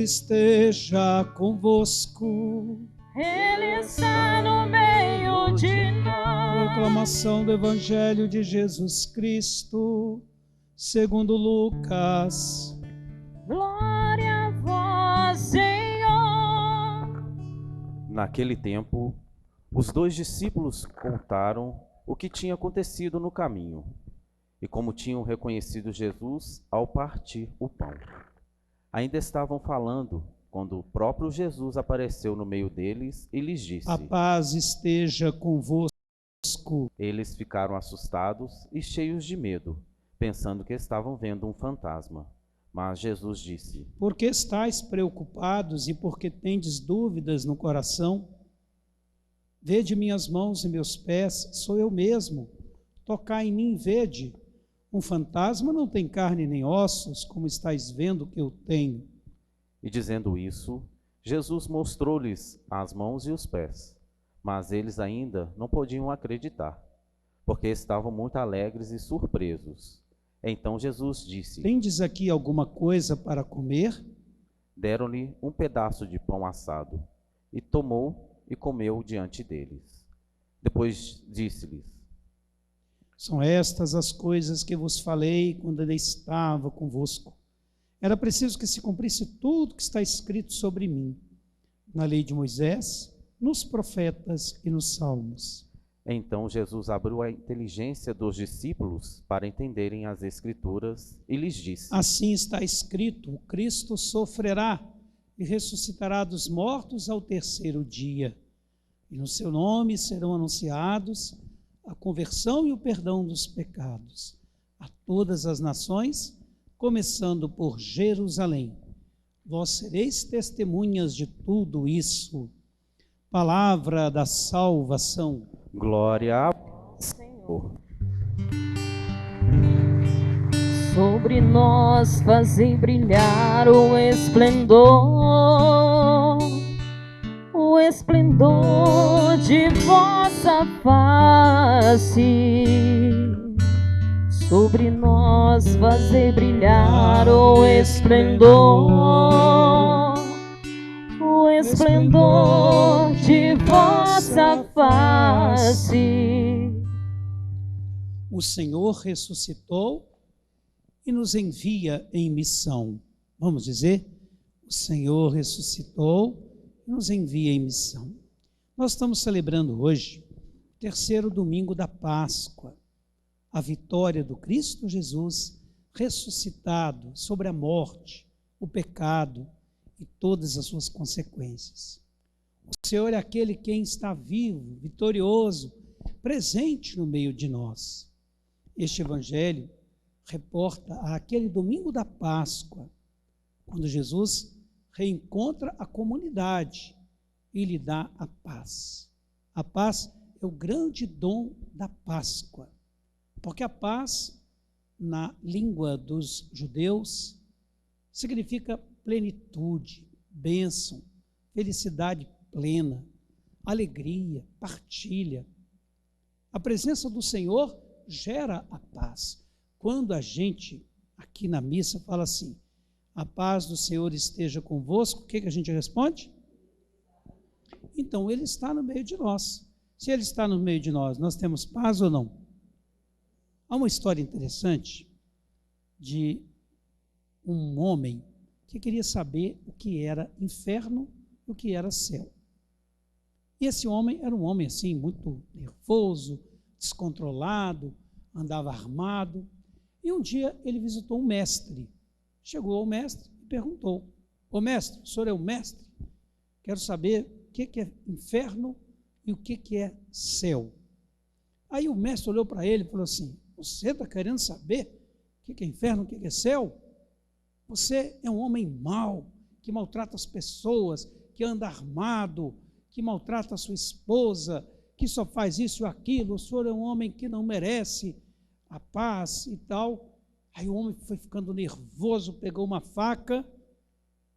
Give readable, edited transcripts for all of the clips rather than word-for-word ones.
Esteja convosco. Ele está no meio de nós. Proclamação do Evangelho de Jesus Cristo, segundo Lucas. Glória a vós, Senhor. Naquele tempo, os 2 discípulos contaram o que tinha acontecido no caminho e como tinham reconhecido Jesus ao partir o pão. Ainda estavam falando quando o próprio Jesus apareceu no meio deles e lhes disse: A paz esteja convosco. Eles ficaram assustados e cheios de medo, pensando que estavam vendo um fantasma. Mas Jesus disse: Por que estáis preocupados e por que tendes dúvidas no coração? Vede minhas mãos e meus pés, sou eu mesmo. Tocai em mim e vede. Um fantasma não tem carne nem ossos, como estáis vendo que eu tenho. E dizendo isso, Jesus mostrou-lhes as mãos e os pés, mas eles ainda não podiam acreditar, porque estavam muito alegres e surpresos. Então Jesus disse: Tendes aqui alguma coisa para comer? Deram-lhe um pedaço de pão assado, e tomou e comeu diante deles. Depois disse-lhes: São estas as coisas que vos falei quando ele estava convosco. Era preciso que se cumprisse tudo que está escrito sobre mim, na lei de Moisés, nos profetas e nos salmos. Então Jesus abriu a inteligência dos discípulos para entenderem as Escrituras e lhes disse: Assim está escrito: o Cristo sofrerá e ressuscitará dos mortos ao terceiro dia, e no seu nome serão anunciados a conversão e o perdão dos pecados a todas as nações, começando por Jerusalém. Vós sereis testemunhas de tudo isso. Palavra da salvação. Glória a Senhor. Sobre nós fazei brilhar o esplendor de vossa face. Sobre nós fazei brilhar o esplendor de vossa face. O Senhor ressuscitou e nos envia em missão. Vamos dizer? O Senhor ressuscitou e nos envia em missão. Nós estamos celebrando hoje o terceiro domingo da Páscoa, a vitória do Cristo Jesus ressuscitado sobre a morte, o pecado e todas as suas consequências. O Senhor é aquele quem está vivo, vitorioso, presente no meio de nós. Este evangelho reporta aquele domingo da Páscoa, quando Jesus reencontra a comunidade e lhe dá a paz. A paz é o grande dom da Páscoa, porque a paz, na língua dos judeus, significa plenitude, bênção, felicidade plena, alegria, partilha. A presença do Senhor gera a paz. Quando a gente, aqui na missa, fala assim: a paz do Senhor esteja convosco, o que a gente responde? Então, Ele está no meio de nós. Se Ele está no meio de nós, nós temos paz ou não? Há uma história interessante de um homem que queria saber o que era inferno e o que era céu. E esse homem era um homem assim, muito nervoso, descontrolado, andava armado. E um dia ele visitou um mestre. Chegou ao mestre e perguntou: ô mestre, o senhor é o mestre? Quero saber o que é inferno e o que é céu. Aí o mestre olhou para ele e falou assim: você está querendo saber o que é inferno, o que é céu? Você é um homem mau, que maltrata as pessoas, que anda armado, que maltrata a sua esposa, que só faz isso ou aquilo. O senhor é um homem que não merece a paz e tal. Aí o homem foi ficando nervoso, pegou uma faca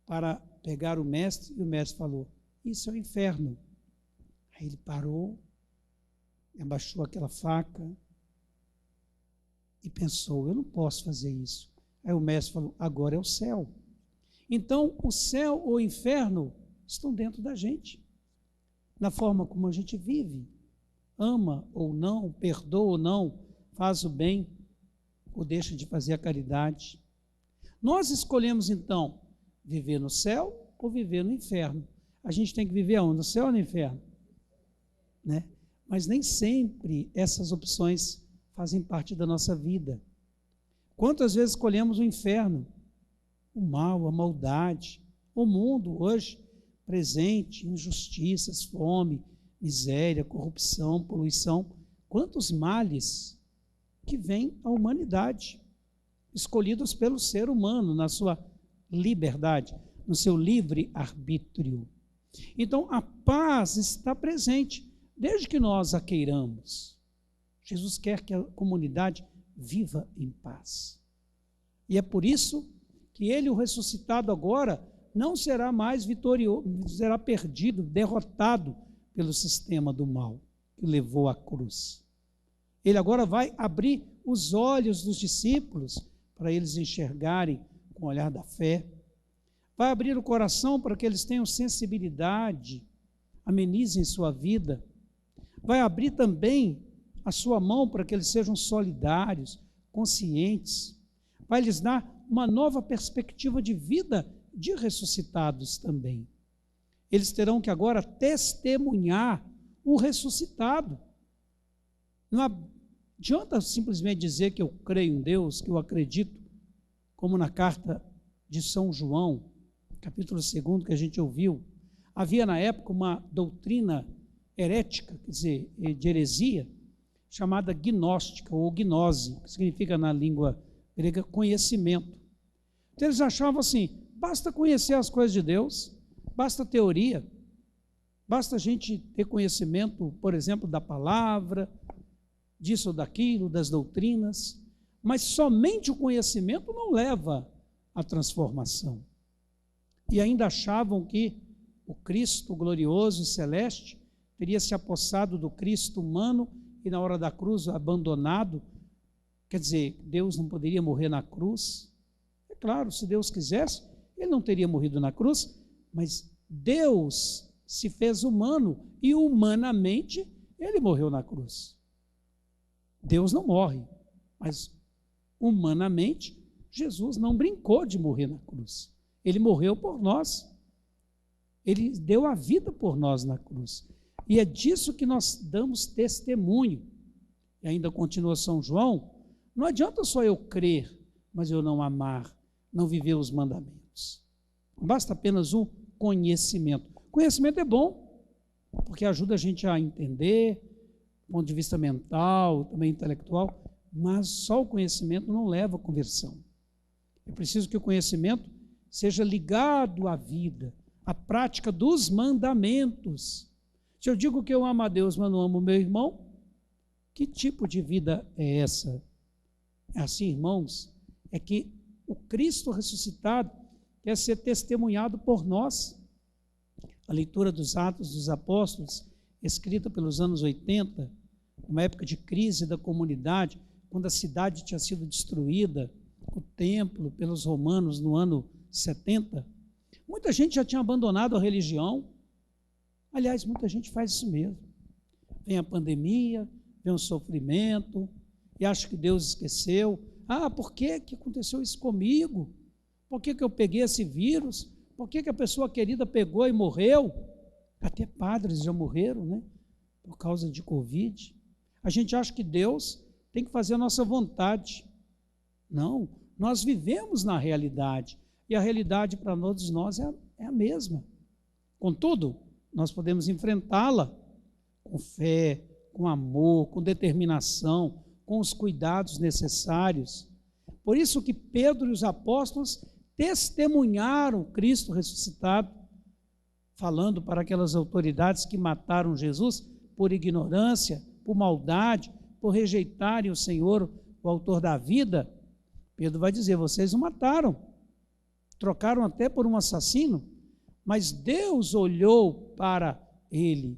para pegar o mestre, e o mestre falou: isso é o inferno. Aí ele parou, abaixou aquela faca e pensou: eu não posso fazer isso. Aí o mestre falou: agora é o céu. Então, o céu ou o inferno estão dentro da gente, na forma como a gente vive, ama ou não, perdoa ou não, faz o bem ou deixa de fazer a caridade. Nós escolhemos, então, viver no céu ou viver no inferno. A gente tem que viver aonde? No céu ou no inferno? Né? Mas nem sempre essas opções fazem parte da nossa vida. Quantas vezes escolhemos o inferno? O mal, a maldade, o mundo hoje presente, injustiças, fome, miséria, corrupção, poluição. Quantos males que vêm à humanidade, escolhidos pelo ser humano na sua liberdade, no seu livre arbítrio. Então, a paz está presente, desde que nós a queiramos. Jesus quer que a comunidade viva em paz. E é por isso que ele, o ressuscitado agora, não será mais vitorioso, será perdido, derrotado pelo sistema do mal que levou à cruz. Ele agora vai abrir os olhos dos discípulos para eles enxergarem com o olhar da fé. Vai abrir o coração para que eles tenham sensibilidade, amenizem sua vida. Vai abrir também a sua mão para que eles sejam solidários, conscientes. Vai lhes dar uma nova perspectiva de vida de ressuscitados também. Eles terão que agora testemunhar o ressuscitado. Não adianta simplesmente dizer que eu creio em Deus, que eu acredito, como na carta de São João, capítulo 2 que a gente ouviu. Havia na época uma doutrina herética, quer dizer, de heresia, chamada gnóstica ou gnose, que significa na língua grega conhecimento. Então eles achavam assim, basta conhecer as coisas de Deus, basta teoria, basta a gente ter conhecimento, por exemplo, da palavra, disso ou daquilo, das doutrinas, mas somente o conhecimento não leva à transformação. E ainda achavam que o Cristo glorioso e celeste teria se apossado do Cristo humano e na hora da cruz abandonado. Quer dizer, Deus não poderia morrer na cruz? É claro, se Deus quisesse, ele não teria morrido na cruz, mas Deus se fez humano e humanamente ele morreu na cruz. Deus não morre, mas humanamente Jesus não brincou de morrer na cruz. Ele morreu por nós. Ele deu a vida por nós na cruz. E é disso que nós damos testemunho. E ainda continua São João, não adianta só eu crer, mas eu não amar, não viver os mandamentos. Não basta apenas o conhecimento. Conhecimento é bom, porque ajuda a gente a entender, do ponto de vista mental, também intelectual, mas só o conhecimento não leva à conversão. É preciso que o conhecimento seja ligado à vida, à prática dos mandamentos. Se eu digo que eu amo a Deus, mas não amo o meu irmão, que tipo de vida é essa? É assim, irmãos, é que o Cristo ressuscitado quer ser testemunhado por nós. A leitura dos Atos dos Apóstolos, escrita pelos anos 80, uma época de crise da comunidade, quando a cidade tinha sido destruída, o templo pelos romanos no ano 70, muita gente já tinha abandonado a religião. Aliás, muita gente faz isso mesmo. Vem a pandemia, vem o sofrimento, e acha que Deus esqueceu. Ah, por que aconteceu isso comigo? Por que eu peguei esse vírus? Por que a pessoa querida pegou e morreu? Até padres já morreram, né? Por causa de Covid. A gente acha que Deus tem que fazer a nossa vontade. Não, nós vivemos na realidade. E a realidade para todos nós é a mesma. Contudo, nós podemos enfrentá-la com fé, com amor, com determinação, com os cuidados necessários. Por isso que Pedro e os apóstolos testemunharam Cristo ressuscitado, falando para aquelas autoridades que mataram Jesus por ignorância, por maldade, por rejeitarem o Senhor, o autor da vida. Pedro vai dizer, vocês o mataram, trocaram até por um assassino, mas Deus olhou para ele.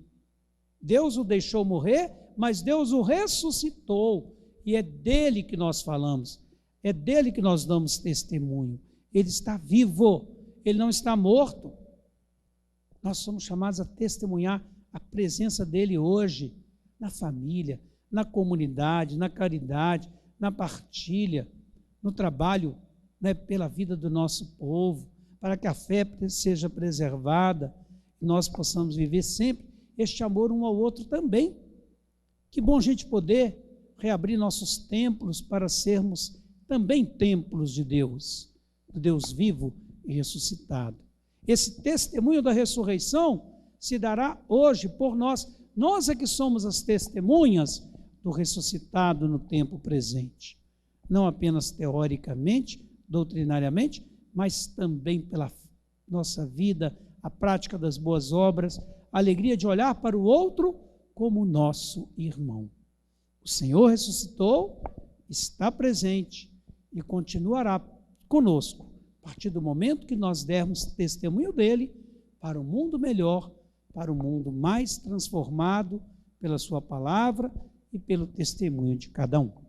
Deus o deixou morrer, mas Deus o ressuscitou. E é dele que nós falamos, é dele que nós damos testemunho. Ele está vivo, ele não está morto. Nós somos chamados a testemunhar a presença dele hoje, na família, na comunidade, na caridade, na partilha, no trabalho, né, pela vida do nosso povo, para que a fé seja preservada, e nós possamos viver sempre este amor um ao outro também. Que bom a gente poder reabrir nossos templos para sermos também templos de Deus, do Deus vivo e ressuscitado. Esse testemunho da ressurreição se dará hoje por nós. Nós é que somos as testemunhas do ressuscitado no tempo presente. Não apenas teoricamente, doutrinariamente, mas também pela nossa vida, a prática das boas obras, a alegria de olhar para o outro como nosso irmão. O Senhor ressuscitou, está presente e continuará conosco, a partir do momento que nós dermos testemunho dele para um mundo melhor, para um mundo mais transformado pela sua palavra e pelo testemunho de cada um.